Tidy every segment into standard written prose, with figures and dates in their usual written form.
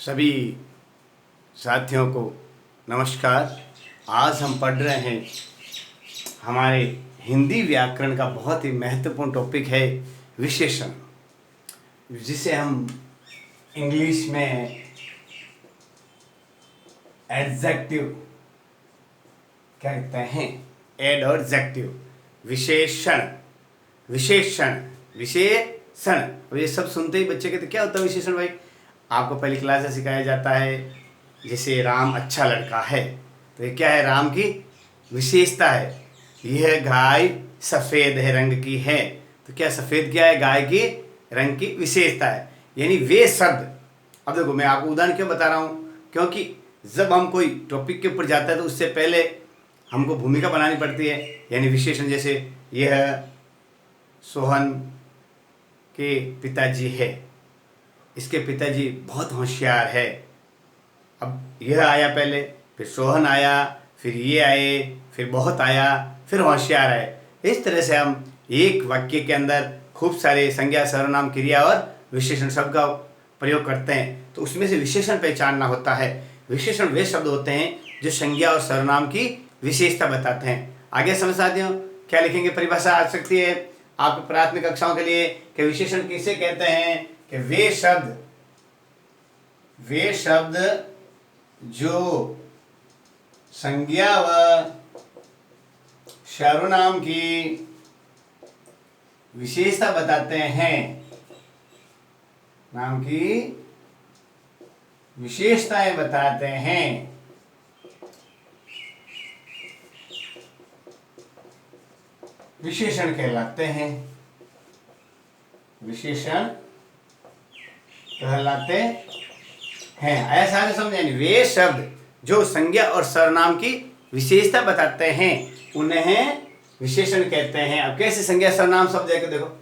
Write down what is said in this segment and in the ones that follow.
सभी साथियों को नमस्कार। आज हम पढ़ रहे हैं हमारे हिंदी व्याकरण का बहुत ही महत्वपूर्ण टॉपिक है विशेषण, जिसे हम इंग्लिश में एडजेक्टिव क्या कहते हैं, एडजेक्टिव, विशेषण। विशेषण विशेषण अब ये सब सुनते ही बच्चे कहते क्या होता है विशेषण भाई? आपको पहली क्लास से सिखाया जाता है जैसे राम अच्छा लड़का है, तो ये क्या है? राम की विशेषता है। यह गाय सफ़ेद है रंग की है, तो क्या सफ़ेद क्या है? गाय की रंग की विशेषता है। यानी वे शब्द, अब देखो मैं आपको उदाहरण क्यों बता रहा हूँ, क्योंकि जब हम कोई टॉपिक के ऊपर जाता है तो उससे पहले हमको भूमिका बनानी पड़ती है। यानी विशेषण जैसे यह सोहन के पिताजी है, इसके पिताजी बहुत होशियार है। अब यह आया पहले, फिर सोहन आया, फिर ये आए, फिर बहुत आया, फिर होशियार आए। इस तरह से हम एक वाक्य के अंदर खूब सारे संज्ञा, सर्वनाम, क्रिया और विशेषण शब्द का प्रयोग करते हैं, तो उसमें से विशेषण पहचानना होता है। विशेषण वे शब्द होते हैं जो संज्ञा और सर्वनाम की विशेषता बताते हैं। आगे समझ साथियों क्या लिखेंगे? परिभाषा आ सकती है आपकी प्राथमिक कक्षाओं के लिए कि विशेषण किसे कहते हैं? कि वे शब्द जो संज्ञा व सर्वनाम की विशेषता बताते हैं, नाम की विशेषताएं बताते हैं, विशेषण कहलाते हैं। विशेषण कहलाते हैं। ऐसा समझे, वे शब्द जो संज्ञा और सर्वनाम की विशेषता बताते हैं उन्हें विशेषण कहते हैं। अब कैसे संज्ञा सर्वनाम शब्द है? देखो,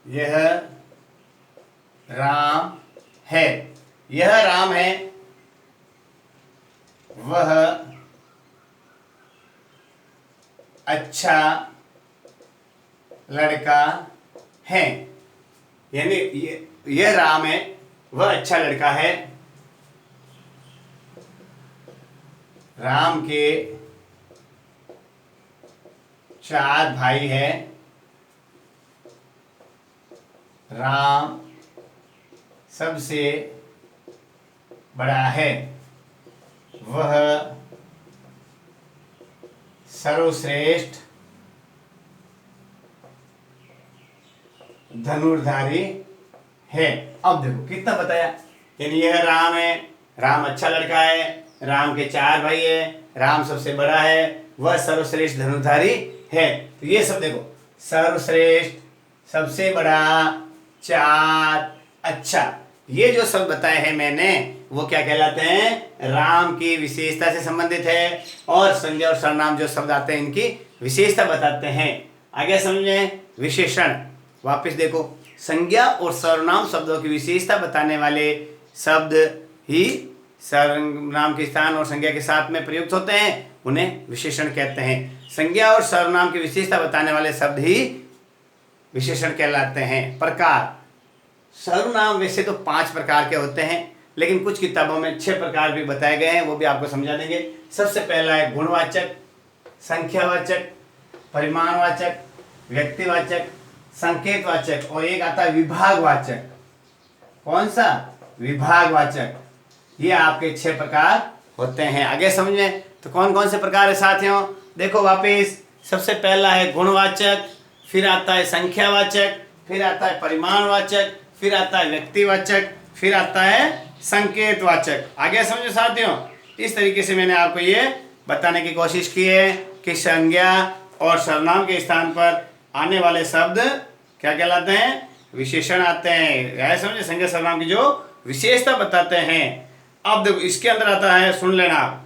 यह राम है, यह राम है, वह अच्छा लड़का है। यानी यह राम है, वह अच्छा लड़का है। राम के 4 भाई हैं। राम सबसे बड़ा है। वह सर्वश्रेष्ठ धनुर्धारी है। अब देखो कितना बताया। यानी यह राम है, राम अच्छा लड़का है, राम के 4 भाई है, राम सबसे बड़ा है, वह सर्वश्रेष्ठ धनुर्धारी है। तो ये सब देखो, सर्वश्रेष्ठ, सबसे बड़ा, 4, अच्छा, ये जो सब बताए हैं मैंने वो क्या कहलाते हैं? राम की विशेषता से संबंधित है। और संज्ञा और सर्वनाम जो शब्द आते हैं इनकी विशेषता बताते हैं। आगे समझे विशेषण। वापस देखो, संज्ञा और सर्वनाम शब्दों की विशेषता बताने वाले शब्द ही सर्वनाम के स्थान और संज्ञा के साथ में प्रयुक्त होते हैं, उन्हें विशेषण कहते हैं। संज्ञा और सर्वनाम की विशेषता बताने वाले शब्द ही विशेषण कहलाते हैं। प्रकार, सर्वनाम वैसे तो 5 प्रकार के होते हैं, लेकिन कुछ किताबों में 6 प्रकार भी बताए गए हैं, वो भी आपको समझा देंगे। सबसे पहला है गुणवाचक, संख्यावाचक, परिमाणवाचक, व्यक्तिवाचक, संकेतवाचक, और एक आता है विभागवाचक। कौन सा? विभागवाचक। ये आपके 6 प्रकार होते हैं। आगे समझे तो कौन कौन से प्रकार है साथियों? देखो वापिस, सबसे पहला है गुणवाचक, फिर आता है संख्यावाचक, फिर आता है परिमाणवाचक, फिर आता है व्यक्तिवाचक, फिर आता है संकेतवाचक। आगे समझो साथियों, इस तरीके से मैंने आपको ये बताने की कोशिश की है कि संज्ञा और सर्वनाम के स्थान पर आने वाले शब्द क्या कहलाते हैं? विशेषण आते हैं। ऐसे समझे, संज्ञा सर्वनाम की जो विशेषता बताते हैं। अब देखो इसके अंदर आता है, सुन लेना,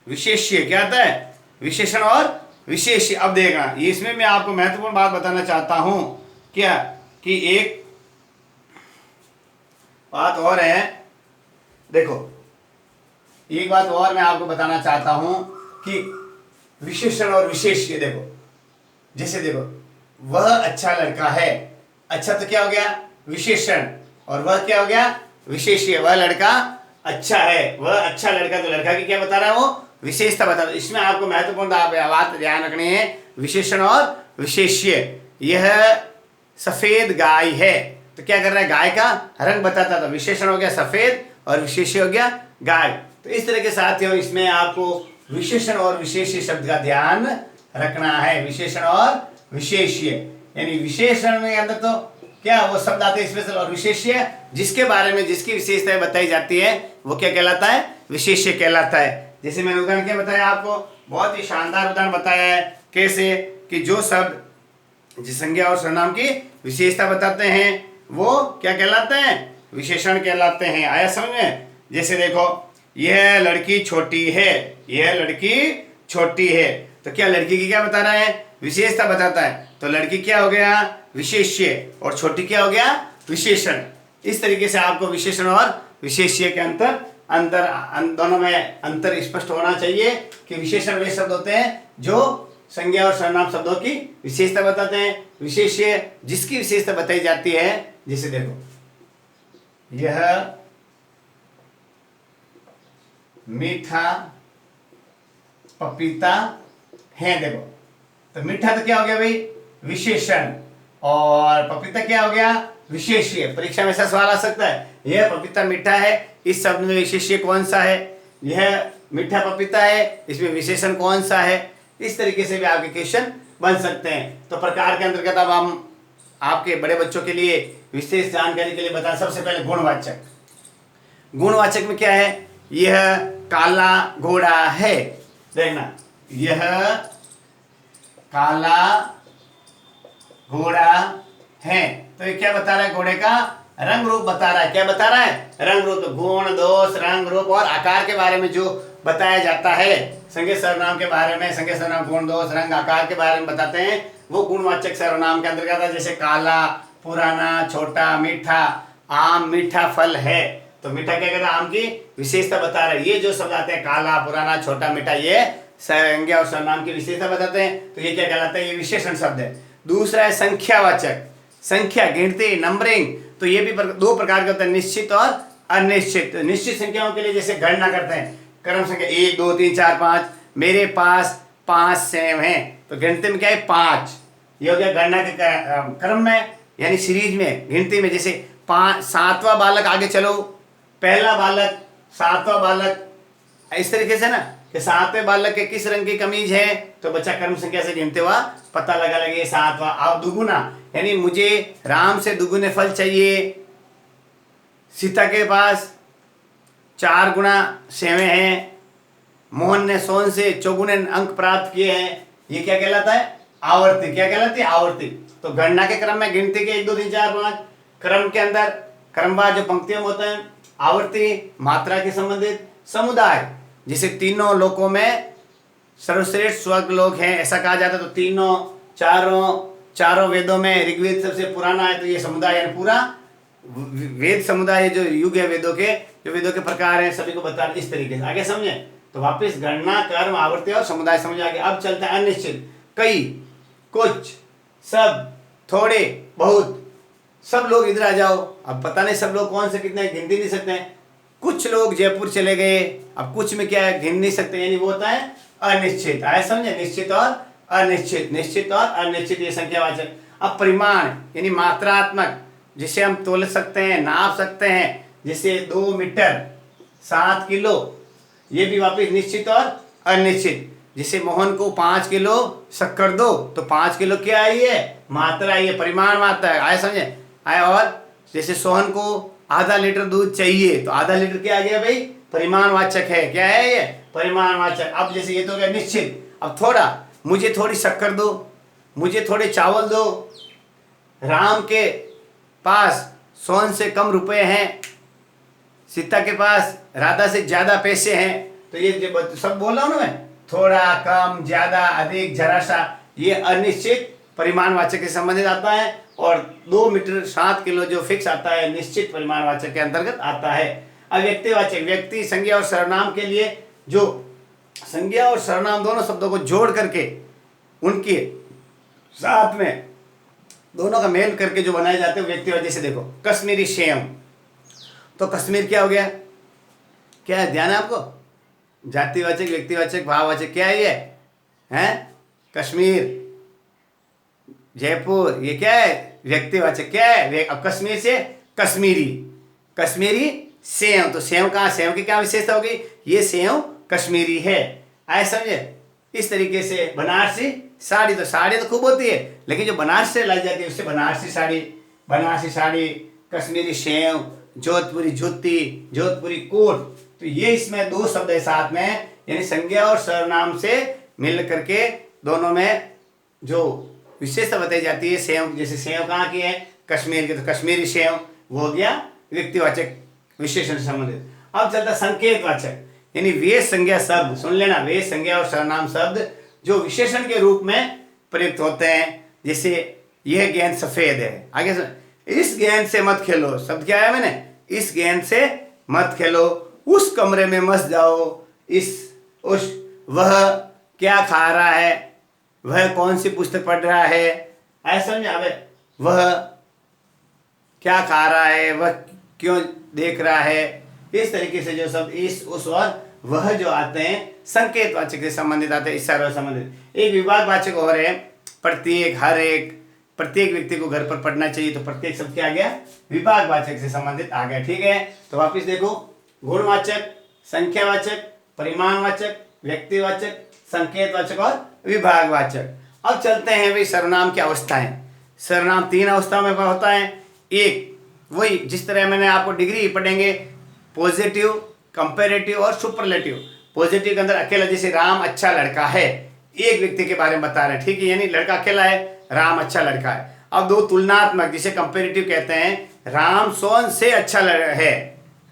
विशेष्य। क्या आता है? विशेषण और विशेष्य। अब देखना, इसमें मैं आपको महत्वपूर्ण बात बताना चाहता हूं, क्या कि एक बात और है। देखो एक बात और मैं आपको बताना चाहता हूं कि विशेषण और विशेष्य। देखो जैसे देखो, वह अच्छा लड़का है, अच्छा तो क्या हो गया? विशेषण। और वह क्या हो गया, विशेष्य। वह लड़का अच्छा है, वह अच्छा लड़का, तो लड़का की क्या बता रहा है, वो विशेषता बता रहा है। इसमें आपको महत्वपूर्ण बात ध्यान रखनी है, विशेषण और विशेष्य। यह सफेद गाय है, तो क्या कर रहा है, गाय का रंग बताता था, विशेषण हो गया सफेद और विशेष्य हो गया गाय। तो इस तरह के साथियों इसमें आपको विशेषण और विशेष्य शब्द का ध्यान रखना है। विशेषण और विशेष्य, यानी विशेषण में अंदर तो क्या वो शब्द आते हैं स्पेशल, और विशेष्य जिसके बारे में जिसकी विशेषताएं बताई जाती है वो क्या कहलाता है, विशेष्य कहलाता है। जैसे मैंने उदाहरण क्या बताया आपको, बहुत ही शानदार उदाहरण बताया है, कैसे कि जो शब्द जिस संज्ञा और सर्वनाम की विशेषता बताते हैं वो क्या कहलाते हैं, विशेषण कहलाते हैं। आया समझ में? जैसे देखो, यह लड़की छोटी है, यह लड़की छोटी है, तो क्या लड़की की क्या बता रहा है, विशेषता बताता है, तो लड़की क्या हो गया, विशेष्य, और छोटी क्या हो गया, विशेषण। इस तरीके से आपको विशेषण और विशेष्य के दोनों में अंतर स्पष्ट होना चाहिए कि विशेषण वे शब्द होते हैं जो संज्ञा और सर्वनाम शब्दों की विशेषता बताते हैं, विशेष्य जिसकी विशेषता बताई जाती है। जैसे देखो, यह मीठा पपीता है, देखो तो मीठा तो क्या हो गया भाई, विशेषण, और पपीता क्या हो गया, विशेष्य। परीक्षा में ऐसा सवाल आ सकता है, यह पपीता मीठा है, इस शब्द में विशेष्य कौन सा है, यह मीठा पपीता है, इसमें विशेषण कौन सा है। इस तरीके से भी आपके क्वेश्चन बन सकते हैं। तो प्रकार के अंतर्गत अब हम आपके बड़े बच्चों के लिए विशेष जानकारी के लिए बता, सबसे पहले गुणवाचक। गुणवाचक में क्या है, यह काला घोड़ा है, देखना यह काला घोड़ा है, तो ये क्या बता रहा है, घोड़े का रंग रूप बता रहा है। क्या बता रहा है, रंग रूप। तो गुण, दोष, रंग, रूप और आकार के बारे में जो बताया जाता है, संज्ञा सर्वनाम के बारे में, संज्ञा सर्वनाम गुण, दोष, रंग, आकार के बारे में बताते हैं, वो गुणवाचक सर्वनाम के अंतर्गत है। जैसे काला, पुराना, छोटा, मीठा, आम मीठा फल है, तो मीठा क्या कहता है, आम की विशेषता बता रहा है। ये जो शब्द आते हैं काला, पुराना, छोटा, मीठा, ये संज्ञा और सर्वनाम की विशेषता बताते हैं, तो ये क्या कहलाता है, ये विशेषण शब्द है। दूसरा है संख्यावाचक, संख्या, गिनती, नंबरिंग, तो ये भी दो प्रकार के होते हैं, निश्चित और अनिश्चित। निश्चित संख्याओं के लिए जैसे गणना करते हैं, क्रम संख्या 1 2 3 4 5, मेरे पास 5 सेब हैं, तो गिनती में क्या है, 5, ये हो गया गणना के क्रम में, यानी सीरीज में, गिनती में। जैसे 7वां बालक, आगे चलो, पहला बालक, 7वां बालक, इस तरीके से ना कि 7वें बालक के किस रंग की कमीज है, तो बच्चा क्रम संख्या से गिनते हुआ पता लगा लगे 7वां। अब दुगुना, यानी मुझे राम से दुगुने फल चाहिए, सीता के पास 4 गुना सेवे हैं, मोहन ने सोन से 4 गुने अंक प्राप्त किए हैं, ये क्या कहलाता है, आवर्ती। क्या कहलाती है, आवर्ती। तो गणना के क्रम में गिनती के 1 2 3 4 5, क्रम के अंदर क्रमवार जो पंक्तियों में होता है, आवर्ती, मात्रा के संबंधित, समुदाय, जिसे तीनों लोकों में सर्वश्रेष्ठ स्वर्ग लोक हैं ऐसा कहा जाता है। तो चारों वेदों में ऋग्वेद सबसे पुराना है, तो ये समुदाय यानी पूरा वेद समुदाय, जो युग है वेदों के, जो वेदों के प्रकार हैं, सभी को बता रहे इस तरीके से। आगे समझे, तो वापस गणना, कर्म, आवर्ती और समुदाय समझ आ गया। अब चलता है अनिश्चित, कई, कुछ, सब, थोड़े, बहुत। सब लोग इधर आ जाओ, अब पता नहीं सब लोग कौन से कितने, गिन नहीं सकते हैं। कुछ लोग जयपुर चले गए, अब कुछ में क्या है, गिन नहीं सकते, यानी वो होता है अनिश्चित। आए समझे, निश्चित और अनिश्चित, निश्चित और अनिश्चित, ये संख्यावाचक। अब परिमाण यानी मात्रात्मक, जिसे हम तोल सकते हैं, नाप सकते हैं, जैसे 2 मीटर 7 किलो, ये भी वापिस निश्चित और अनिश्चित। जैसे मोहन को 5 किलो शक्कर दो, तो 5 किलो क्या है, ये मात्रा, ये परिमाण मात्रा है। आए समझे, आए। और जैसे सोहन को आधा लीटर दूध चाहिए, तो आधा लीटर क्या आ गया भाई, परिमाणवाचक है। क्या है ये, परिमाणवाचक। अब जैसे ये तो गया निश्चित, अब थोड़ा, मुझे थोड़ी शक्कर दो, मुझे थोड़े चावल दो, राम के पास सोहन से कम रुपए हैं, सीता के पास राधा से ज्यादा पैसे हैं, तो ये सब बोल रहा हूं ना मैं, थोड़ा, कम, ज्यादा, अधिक, जरा सा, ये अनिश्चित परिमाणवाचक के संबंधित आता है। और 2 मीटर 7 किलो जो फिक्स आता है, निश्चित परिमाणवाचक के अंतर्गत आता है। अब व्यक्तिवाचक, व्यक्ति, संज्ञा और सर्वनाम के लिए जो संज्ञा और सर्वनाम दोनों शब्दों को जोड़ करके उनके साथ में दोनों का मेल करके जो बनाए जाते हैं व्यक्तिवाचक। जैसे देखो कश्मीरी सेव, तो कश्मीर क्या हो गया, क्या है, ध्यान है आपको, जातिवाचक, व्यक्तिवाचक, भाववाचक, क्या है ये, हैं, कश्मीर, जयपुर, ये क्या है, व्यक्तिवाचक, क्या है, अब कश्मीर से कश्मीरी, कश्मीरी सेव, तो सेव कहाँ, सेव की क्या विशेषता होगी, ये सेव कश्मीरी है, आए समझे। इस तरीके से बनारसी साड़ी, तो साड़ी तो खूब होती है, लेकिन जो बनारस से लाई जाती है उससे बनारसी साड़ी, बनारसी साड़ी, कश्मीरी सेव, जोधपुरी जूती, जोधपुरी कोट, तो ये इसमें दो शब्द है साथ में, यानी संज्ञा और सर्वनाम से मिल करके दोनों में जो विशेषता बताई जाती है। सेव, जैसे सेव कहाँ की है, कश्मीर की, तो कश्मीरी सेव वो हो गया व्यक्तिवाचक विशेषण से संबंधित। अब चलता संकेतवाचक, यानी वे संज्ञा शब्द, सुन लेना, वे संज्ञा और सर्वनाम शब्द जो विशेषण के रूप में प्रयुक्त होते हैं। जैसे यह गेंद सफेद है, आगे इस गेंद से मत खेलो, शब्द क्या है मैंने, इस गेंद से मत खेलो, उस कमरे में मत जाओ, इस, उस, वह क्या खा रहा है, वह कौन सी पुस्तक पढ़ रहा है, ऐसा समझ आवे, वह क्या खा रहा है, वह क्यों देख रहा है, इस तरीके से जो शब्द इस, उस और वह जो आते हैं संकेतवाचक से संबंधित आते हैं, इशारा संबंधित। एक विभागवाचक और है, प्रत्येक, हर एक, प्रत्येक व्यक्ति को घर पर पढ़ना चाहिए, तो प्रत्येक शब्द क्या आ गया, विभागवाचक से संबंधित आ गया, ठीक है। तो वापिस देखो, गुणवाचक, संख्यावाचक, परिमाणवाचक, व्यक्तिवाचक, संकेतवाचक और विभागवाचक। अब चलते हैं भाई सर्वनाम की अवस्थाएं। सर्वनाम तीन अवस्था में होता है, एक वही जिस तरह मैंने आपको डिग्री पढ़ेंगे, पॉजिटिव, कंपैरेटिव और सुपरलेटिव। पॉजिटिव के अंदर अकेला, जैसे राम अच्छा लड़का है, एक व्यक्ति के बारे में बता रहे हैं, ठीक है, यानी लड़का अकेला है, राम अच्छा लड़का है। अब दो तुलनात्मक, जिसे कंपैरेटिव कहते हैं, राम सोन से अच्छा है,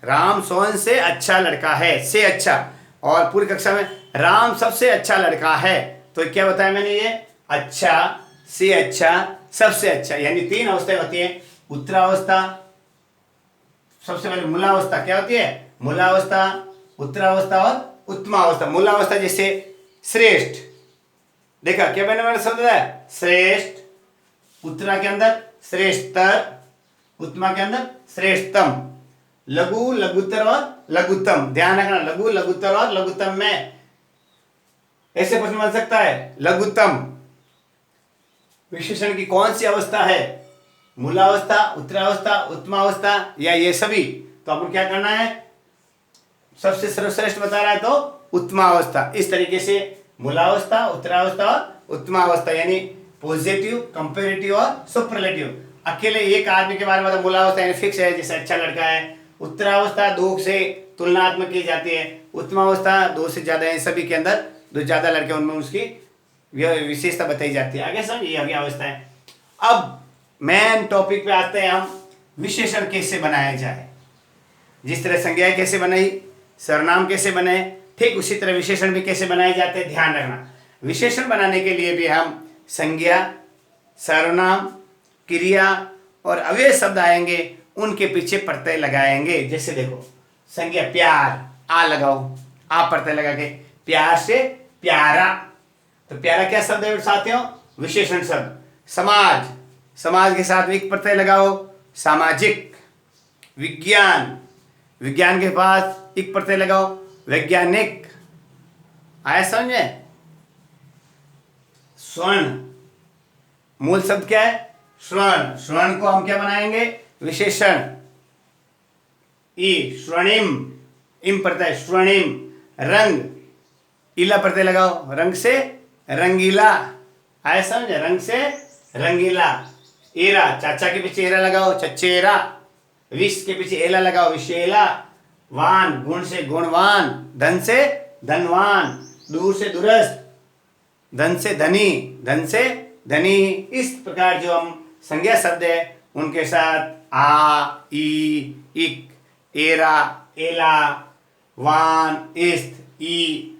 राम सोन से अच्छा लड़का है, से अच्छा, और पूरी कक्षा में राम सबसे अच्छा लड़का है, तो क्या बताया मैंने, ये अच्छा, से अच्छा, सबसे अच्छा, यानी तीन अवस्थाएं होती हैं। उत्तरावस्था, सबसे पहले मूलावस्था क्या होती है, मूलावस्था, उत्तरावस्था और उत्तमावस्था। मूलावस्था जैसे श्रेष्ठ, देखा क्या मैंने शब्द है, श्रेष्ठ, उत्तरा के अंदर श्रेष्ठतर, उत्तमा के अंदर श्रेष्ठतम, लघु, लघुत्तर और लघुत्तम, ध्यान रखना, लघु, लघुत्तर और लघुत्तम में ऐसे प्रश्न बन सकता है। लघुत्तम विशेषण की कौन सी अवस्था है, मूलावस्था, उत्तरावस्था, उत्तमावस्था या ये सभी, तो आपको क्या करना है, सबसे सर्वश्रेष्ठ बता रहा है तो उत्तमावस्था। इस तरीके से मूलावस्था, उत्तरावस्था और उत्तमावस्था, यानी पॉजिटिव, कंपैरेटिव और सुपरलेटिव। अकेले एक आदमी के बारे में, मतलब मूलावस्था यानी फिक्स है, जैसे अच्छा लड़का है। उत्तरावस्था दो से तुलनात्मक की जाती है, उत्तमावस्था दो से ज्यादा है, सभी के अंदर दो ज्यादा लड़के उनमें उसकी विशेषता बताई जाती है। आगे समझ, ये आगे अवस्था है। अब मेन टॉपिक पे आते हैं हम, विशेषण कैसे बनाया जाए। जिस तरह संज्ञा कैसे बनाई, सर्वनाम कैसे बने, ठीक उसी तरह विशेषण भी कैसे बनाए जाते हैं, ध्यान रखना। विशेषण बनाने के लिए भी हम संज्ञा, सर्वनाम, क्रिया और अव्यय शब्द आएंगे, उनके पीछे प्रत्यय लगाएंगे। जैसे देखो संज्ञा प्यार, आ लगाओ, आ प्रत्यय लगा के, प्यार से प्यारा, तो प्यारा क्या शब्द है साथियों, विशेषण शब्द। समाज, समाज के साथ एक प्रत्यय लगाओ, सामाजिक। विज्ञान, विज्ञान के पास एक प्रत्यय लगाओ, वैज्ञानिक। आया समझे। स्वर्ण, मूल शब्द क्या है, स्वर्ण, स्वर्ण को हम क्या बनाएंगे, विशेषण। ई, स्वर्णिम, इम प्रत्यय, स्वर्णिम। रंग, इला प्रत्यय लगाओ, रंग से रंगीला। आया समझे, रंग से रंगीला। एरा, चाचा के पीछे एरा लगाओ, चचेरा। विष के पीछे एला लगाओ, विशेला। वान, गुण से गुणवान। धन से धनवान। दूर से दूरस्थ। धन से धनी, धन से धनी। इस प्रकार जो हम संज्ञा शब्द है उनके साथ आ, ई, इक, एरा, एला, वान, इस्त, ई,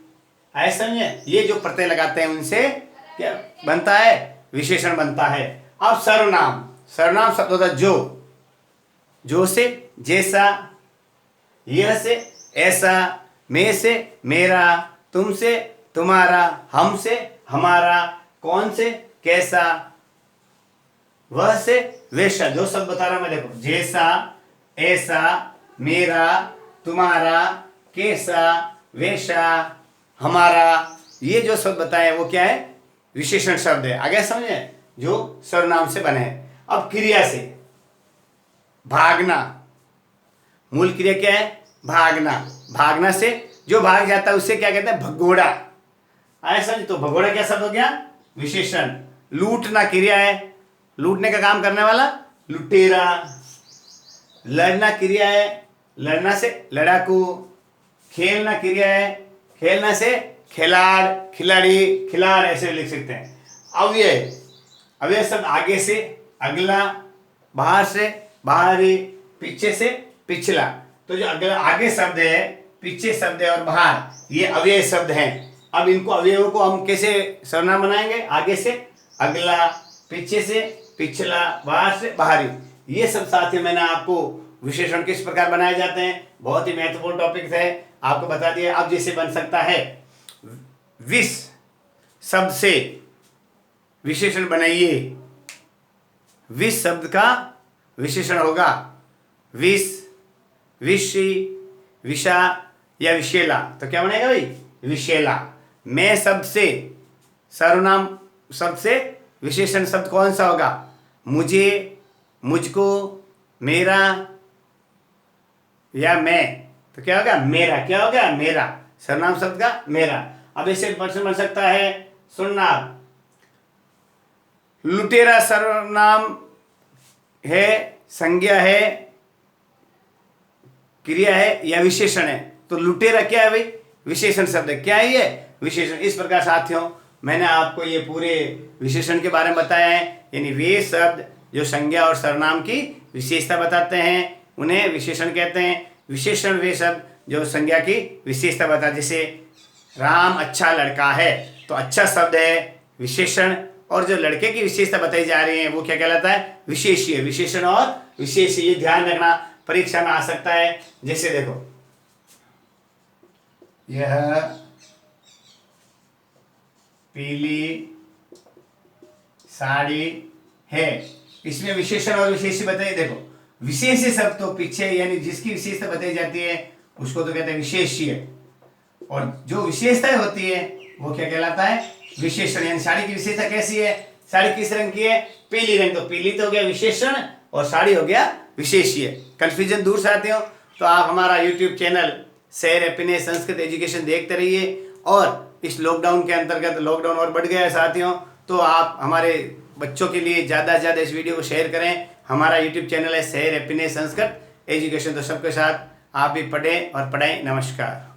ऐसा समझे, ये जो प्रत्यय लगाते हैं उनसे क्या बनता है, विशेषण बनता है। अब सर्वनाम, सर्वनाम शब्द होता है जो से जैसा, यह से ऐसा, मैं से मेरा, तुम से तुम्हारा, हम से हमारा, कौन से कैसा, वह से वैसा, जो शब्द बता रहा मैं देखो, जैसा, ऐसा, मेरा, तुम्हारा, कैसा, वैसा, हमारा, ये जो शब्द बताए वो क्या है, विशेषण शब्द है। आगे समझे, जो सर्वनाम से बने हैं। अब क्रिया से, भागना, मूल क्रिया क्या है, भागना। भागना से जो भाग जाता है उसे क्या कहते हैं, भगोड़ा। आया समझ, तो भगोड़ा क्या शब्द हो गया, विशेषण। लूटना क्रिया है, लूटने का काम करने वाला लुटेरा। लड़ना क्रिया है, लड़ना से लड़ाकू। खेलना क्रिया है, खेलना से खिलाड़, खिलाड़ी, खिलाड़ ऐसे लिख सकते हैं। अव्यय, अव्यय शब्द आगे से अगला, बाहर से बाहरी, पीछे से पिछला। तो जो अगला आगे शब्द है, पीछे शब्द है और बाहर, ये अव्यय शब्द हैं। अब इनको अवयवों को हम कैसे सर्वनाम बनाएंगे, आगे से अगला, पीछे से पिछला, बाहर से बाहरी। ये सब साथियों मैंने आपको विशेषण किस प्रकार बनाए जाते हैं, बहुत ही महत्वपूर्ण टॉपिक है, आपको बता दिया। अब जैसे बन सकता है, विष शब्द से विशेषण बनाइए। विष शब्द का विशेषण होगा विष, विषी, विषा या विशेला। तो क्या बनेगा भाई, विशेला। मैं शब्द से, सर्वनाम शब्द से विशेषण शब्द कौन सा होगा, मुझे, मुझको, मेरा या मैं। तो क्या होगा, मेरा। क्या होगा, मेरा। सर्वनाम शब्द का मेरा। अब ऐसे प्रश्न बन सकता है, सुनना, लुटेरा सर्वनाम है, संज्ञा है, क्रिया है या विशेषण है। तो लुटेरा क्या है भाई, विशेषण शब्द है। क्या है ये, विशेषण। इस प्रकार साथियों मैंने आपको ये पूरे विशेषण के बारे में बताया है। यानी वे शब्द जो संज्ञा और सर्वनाम की विशेषता बताते हैं उन्हें विशेषण कहते हैं। विशेषण वे शब्द जो संज्ञा की विशेषता बताते, जैसे राम अच्छा लड़का है, तो अच्छा शब्द है विशेषण, और जो लड़के की विशेषता बताई जा रही है वो क्या कहलाता है, विशेष्य। विशेषण और विशेष्य, ये ध्यान रखना, परीक्षा में आ सकता है। जैसे देखो, यह पीली साड़ी है, इसमें विशेषण और विशेष्य बताइए। देखो, विशेष्य शब्द तो पीछे, यानी जिसकी विशेषता बताई जाती है उसको तो कहते हैं विशेष्य, और जो विशेषताएं होती है वो क्या कहलाता है, विशेषण। यानी साड़ी की विशेषता कैसी है, साड़ी किस रंग की है, पीली रंग। तो पीली तो हो गया विशेषण और साड़ी हो गया विशेष्य। कंफ्यूजन दूर चाहते हो तो आप हमारा YouTube channel share happiness Sanskrit education देखते रहिए। और इस लॉकडाउन के अंतर्गत, लॉकडाउन और बढ़ गया है साथियों, तो आप हमारे बच्चों के लिए ज़्यादा से ज़्यादा इस वीडियो को शेयर करें। हमारा यूट्यूब चैनल है शेयर हैप्पीनेस संस्कृत एजुकेशन। तो सबके साथ आप भी पढ़ें और पढ़ाएं। नमस्कार।